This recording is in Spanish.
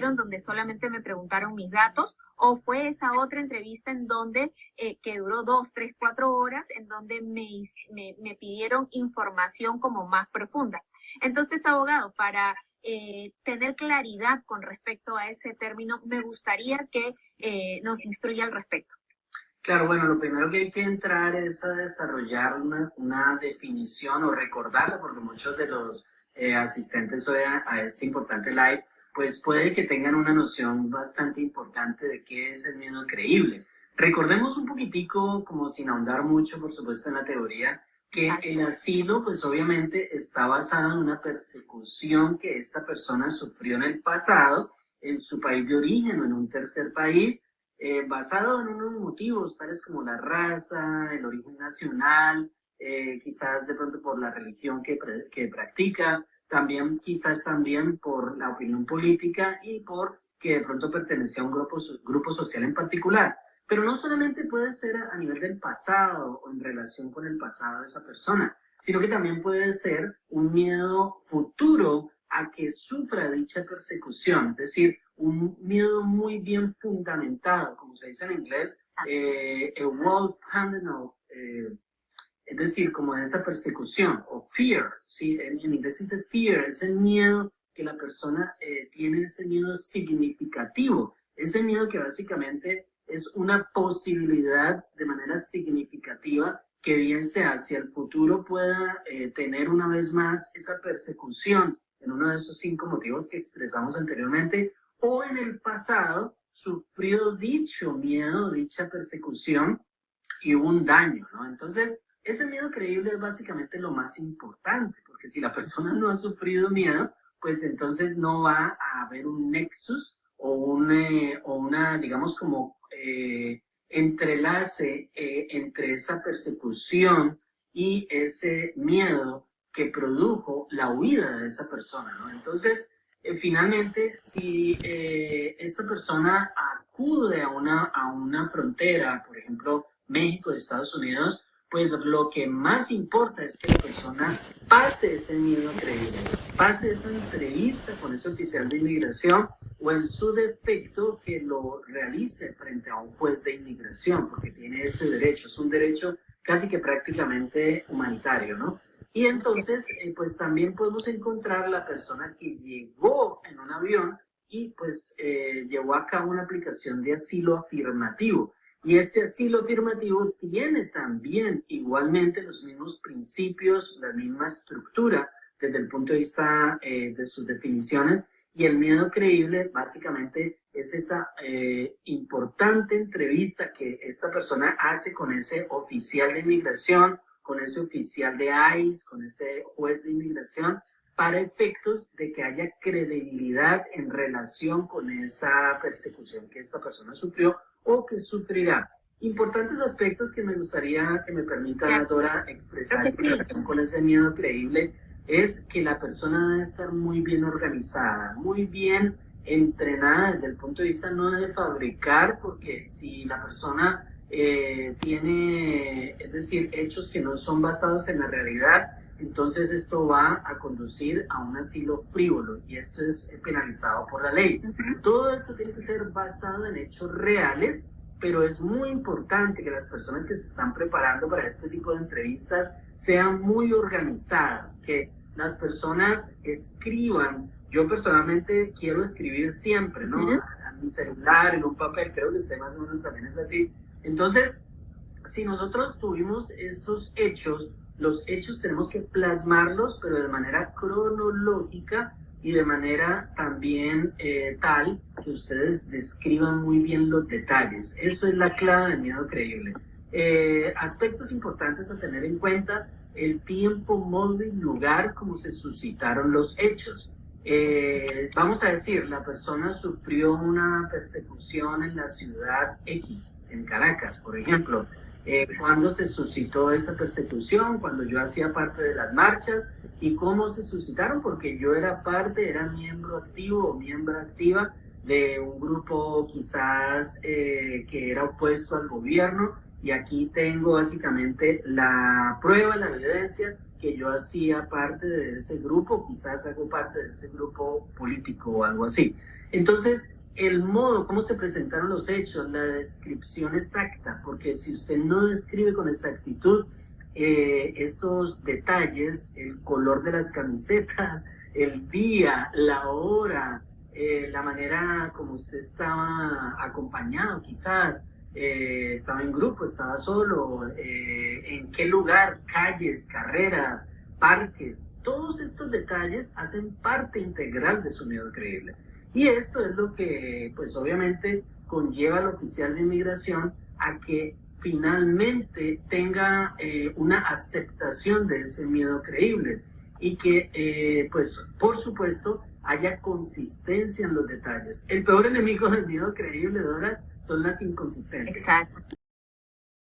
hicieron donde solamente me preguntaron mis datos, o fue esa otra entrevista en donde, que duró 2, 3, 4 horas, en donde me pidieron información como más profunda. Entonces, abogado, para tener claridad con respecto a ese término, me gustaría que nos instruya al respecto. Claro, bueno, lo primero que hay que entrar es a desarrollar una definición o recordarla, porque muchos de los asistentes hoy a este importante live, pues puede que tengan una noción bastante importante de qué es el miedo creíble. Recordemos un poquitico, como sin ahondar mucho, por supuesto, en la teoría, que el asilo, pues obviamente está basado en una persecución que esta persona sufrió en el pasado, en su país de origen o en un tercer país, basado en unos motivos tales como la raza, el origen nacional, quizás de pronto por la religión que practica, también quizás también por la opinión política y por que de pronto pertenecía a un grupo social en particular. Pero no solamente puede ser a nivel del pasado o en relación con el pasado de esa persona, sino que también puede ser un miedo futuro a que sufra dicha persecución, es decir, un miedo muy bien fundamentado, como se dice en inglés, a well-founded, es decir, como de esa persecución, o fear, ¿sí? En inglés dice fear, es el miedo que la persona tiene, ese miedo significativo, ese miedo que básicamente es una posibilidad de manera significativa que bien sea hacia el futuro pueda tener una vez más esa persecución en uno de esos 5 motivos que expresamos anteriormente, o en el pasado sufrió dicho miedo, dicha persecución y hubo un daño, ¿no? Entonces, ese miedo creíble es básicamente lo más importante, porque si la persona no ha sufrido miedo, pues entonces no va a haber un nexus o una digamos, como entrelace entre esa persecución y ese miedo que produjo la huida de esa persona, ¿no? Entonces, finalmente, si esta persona acude a una frontera, por ejemplo, México de Estados Unidos, pues lo que más importa es que la persona pase ese miedo creíble, pase esa entrevista con ese oficial de inmigración o en su defecto que lo realice frente a un juez de inmigración, porque tiene ese derecho, es un derecho casi que prácticamente humanitario, ¿no? Y entonces, pues también podemos encontrar la persona que llegó en un avión y pues llevó a cabo una aplicación de asilo afirmativo. Y este asilo afirmativo tiene también igualmente los mismos principios, la misma estructura desde el punto de vista de sus definiciones. Y el miedo creíble básicamente es esa importante entrevista que esta persona hace con ese oficial de inmigración, con ese oficial de ICE, con ese juez de inmigración, para efectos de que haya credibilidad en relación con esa persecución que esta persona sufrió o que sufrirá. Importantes aspectos que me gustaría que me permita, Dora, expresar en relación con ese miedo creíble es que la persona debe estar muy bien organizada, muy bien entrenada desde el punto de vista no de fabricar, porque si la persona tiene, es decir, hechos que no son basados en la realidad, entonces esto va a conducir a un asilo frívolo y esto es penalizado por la ley. Todo esto tiene que ser basado en hechos reales, pero es muy importante que las personas que se están preparando para este tipo de entrevistas sean muy organizadas, que las personas escriban. Yo personalmente quiero escribir siempre, ¿no? A mi celular, en un papel, creo que usted más o menos también es así. Entonces, si nosotros tuvimos esos hechos, los hechos tenemos que plasmarlos, pero de manera cronológica y de manera también tal que ustedes describan muy bien los detalles. Eso es la clave del miedo creíble. Aspectos importantes a tener en cuenta: el tiempo, modo y lugar como se suscitaron los hechos. Vamos a decir, la persona sufrió una persecución en la ciudad X, en Caracas, por ejemplo. ¿Cuándo se suscitó esa persecución? Cuando yo hacía parte de las marchas. ¿Y cómo se suscitaron? Porque yo era miembro activo o miembro activa de un grupo quizás que era opuesto al gobierno. Y aquí tengo básicamente la prueba, la evidencia que yo hacía parte de ese grupo, quizás hago parte de ese grupo político o algo así. Entonces, el modo, cómo se presentaron los hechos, la descripción exacta, porque si usted no describe con exactitud esos detalles, el color de las camisetas, el día, la hora, la manera como usted estaba acompañado quizás, estaba en grupo, estaba solo, en qué lugar, calles, carreras, parques, todos estos detalles hacen parte integral de su miedo creíble. Y esto es lo que, pues obviamente, conlleva al oficial de inmigración a que finalmente tenga una aceptación de ese miedo creíble y que, pues, por supuesto, haya consistencia en los detalles. El peor enemigo del miedo creíble, Dora, son las inconsistencias. Exacto.